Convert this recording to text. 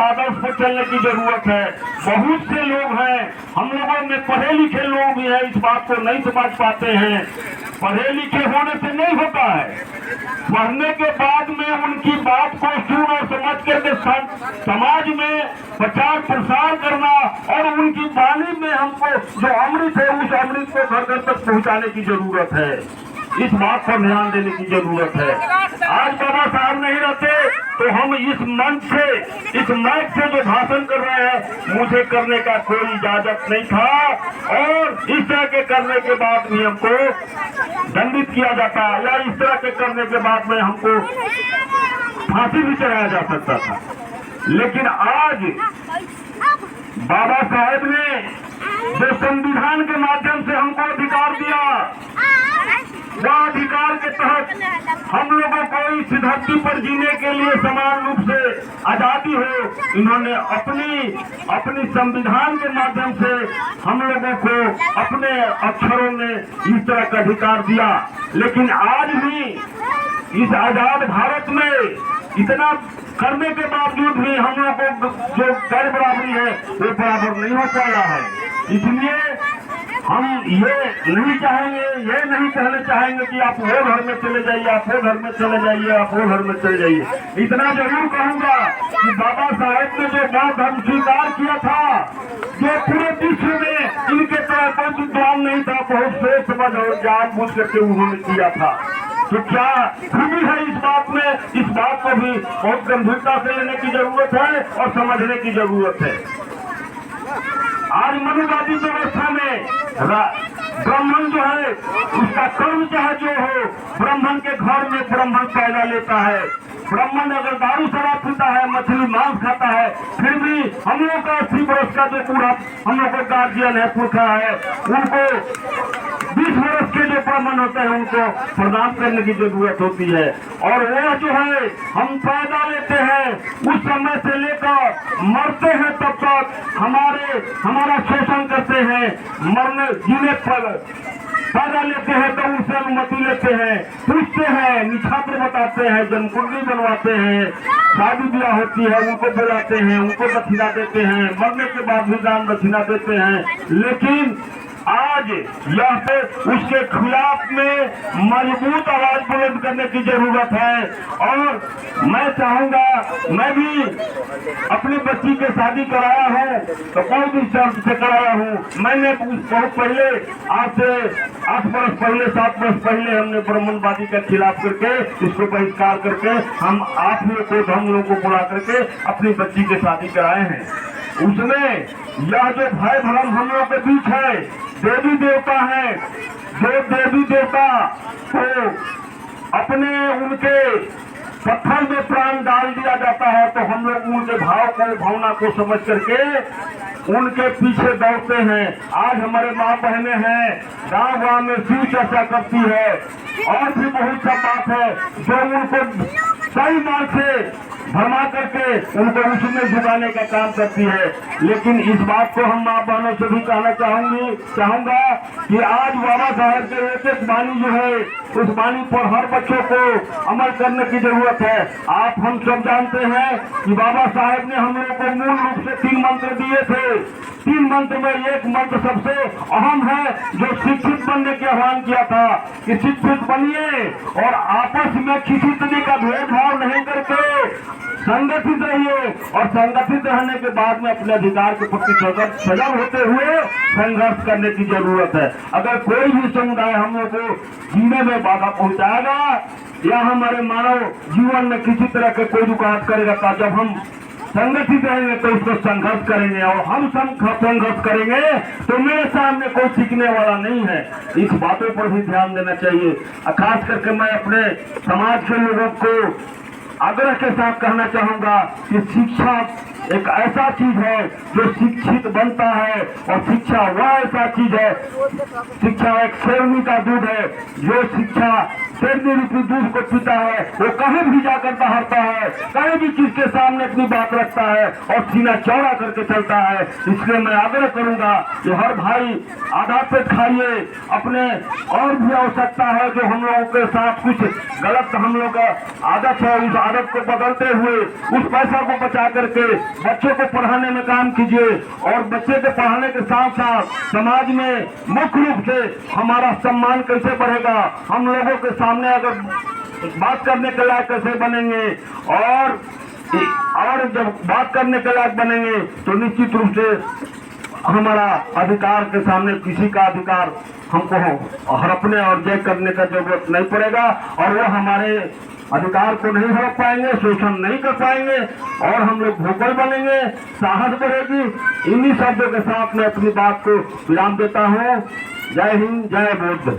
आदर्श पर चलने की जरूरत है। बहुत से लोग हैं, हम लोगों में पढ़े लिखे लोग भी हैं, इस बात को नहीं समझ पाते हैं। पढ़े लिखे होने से नहीं होता है, पढ़ने के बाद में उनकी बात को सुन और समझ करके समाज में प्रचार प्रसार करना और उनकी वाणी में हमको जो अमृत है उस अमृत को घर घर तक पहुंचाने की जरूरत है। इस बात पर ध्यान देने की जरूरत है। आज बाबा साहब नहीं रहते तो हम इस मंच से, इस माइक से जो भाषण कर रहे हैं, मुझे करने का कोई इजाजत नहीं था और इस तरह के करने के बाद भी हमको दंडित किया जाता या इस तरह के करने के बाद में हमको फांसी भी चढ़ाया जा सकता था। लेकिन आज बाबा साहेब ने जो संविधान के माध्यम से हमको अधिकार दिया, वह अधिकार के तहत हम लोगों को इस धरती पर जीने के लिए समान रूप से आजादी हो, इन्होंने अपनी संविधान के माध्यम से हम लोगों को अपने अक्षरों में इस तरह का अधिकार दिया। लेकिन आज भी इस आजाद भारत में इतना करने के बावजूद भी हम लोगों को जो गैर बराबरी है वो बराबर नहीं हो पाया है। इसलिए हम ये नहीं चाहेंगे, ये नहीं कहना चाहेंगे कि आप वो घर में चले जाइए, आप वो घर में चले जाइए, आप वो घर में चले जाइए। इतना जरूर कहूंगा कि बाबा साहेब ने जो बौद्ध धर्म स्वीकार किया था, जो पूरे विश्व में इनके तरह कोई विद्वान नहीं था, बहुत सोच समझ और जान बूझ करके उन्होंने किया था। तो क्या खूबी है इस बात में, इस बात को भी बहुत गंभीरता से लेने की जरूरत है और समझने की जरूरत है। आज मनुवादी व्यवस्था में ब्राह्मण जो है उसका कर्म चाहे जो हो, ब्राह्मण के घर में ब्राह्मण पैदा लेता है। ब्राह्मण अगर दारू शराब पीता है, मछली मांस खाता है, फिर भी हम लोग का 80 वर्ष का जो पूरा हम लोग का गार्जियन है, पुरखा है, उनको 20 वर्ष के जो ब्राह्मण होते हैं उनको प्रदान करने की जरूरत होती है। और वो जो है हम पैदा लेते हैं, उस समय से लेकर मरते हैं तब तक हमारा शोषण करते हैं। मरने जीने पर पैदा लेते हैं तो उनसे अनुमति लेते हैं, पूछते हैं, निछात्र बताते हैं, जन्मकुंडली बनवाते हैं, शादी ब्याह होती है उनको बुलाते हैं, उनको दक्षिणा देते हैं, मरने के बाद भी दान दक्षिणा देते हैं। लेकिन आज यह पे उसके खिलाफ में मजबूत आवाज बुलंद करने की जरूरत है। और मैं चाहूंगा, मैं भी अपनी बच्ची के शादी कराया हूँ तो कोई भी शर्त से कराया हूँ। मैंने बहुत पहले, आज से 8 वर्ष पहले, 7 वर्ष पहले हमने ब्राह्मणवादी के खिलाफ करके इसको बहिष्कार करके हम लोगों को बुला करके अपनी बच्ची के शादी कराए हैं। उसमें यह जो भय भ्रम हम लोग के बीच है, देवी देवता है, जो देवी देवता को अपने उनके पत्थर में प्राण डाल दिया जाता है तो हम लोग उनके भाव को, भावना को समझ करके उनके पीछे दौड़ते हैं। आज हमारे माँ बहने हैं, गांव गांव में शिव चर्चा करती है और भी बहुत सा बात है जो उनको सही मार्ग से भरमा करके उनको उसमें झुकाने का काम करती है। लेकिन इस बात को हम माँ बहनों से भी कहना चाहूंगा कि आज बाबा साहब के एक वाणी जो है उस वाणी पर हर बच्चों को अमल करने की जरूरत है। आप हम सब जानते हैं कि बाबा साहब ने हम लोग को मूल रूप से 3 मंत्र दिए थे। 3 मंत्र में एक मंत्र सबसे अहम है जो शिक्षित बनने के आह्वान किया था कि शिक्षित बनिए और आपस में किसी तरह का भेदभाव नहीं करके संगठित रहिए और संगठित रहने के बाद में अपने अधिकार के प्रति सजग होते हुए संघर्ष करने की जरूरत है। अगर कोई भी समुदाय हम लोग को जीने में बाधा पहुंचाएगा या हमारे मानव जीवन में किसी तरह के कोई रुकावट करेगा, तो जब हम संगठित रहेंगे तो इसको संघर्ष करेंगे और हम संघर्ष करेंगे तो मेरे सामने कोई टिकने वाला नहीं है। इस बातों पर भी ध्यान देना चाहिए। खास करके मैं अपने समाज के लोगों को आग्रह के साथ कहना चाहूंगा कि शिक्षा एक ऐसा चीज है जो शिक्षित बनता है और शिक्षा वह ऐसा चीज है, शिक्षा एक शेरनी का दूध है। जो शिक्षा शेरनी रूपी दूध को पीता है वो कहीं भी जाकर बहारता है, कहीं भी चीज के सामने अपनी बात रखता है और सीना चौड़ा करके चलता है। इसलिए मैं आग्रह करूंगा कि हर भाई आधा पेट खाइए। अपने और भी आवश्यकता है जो हम लोगों के साथ कुछ गलत हम लोग का आदत है, उस आदत को बदलते हुए उस पैसा को बचा करके बच्चों को पढ़ाने में काम कीजिए और बच्चे के पढ़ाने के साथ साथ समाज में मुख्य रूप से हमारा सम्मान कैसे बढ़ेगा, हम लोगों के सामने अगर बात करने के लायक कैसे बनेंगे और जब बात करने के लायक बनेंगे तो निश्चित रूप से हमारा अधिकार के सामने किसी का अधिकार हमको हड़पने और जय करने का जरूरत नहीं पड़ेगा और वो हमारे अधिकार को नहीं हड़प पाएंगे, शोषण नहीं कर पाएंगे और हम लोग भोकल बनेंगे, साहस बढ़ेगी। इन्हीं शब्दों के साथ मैं अपनी बात को विराम देता हूँ। जय हिंद, जय बौद्ध।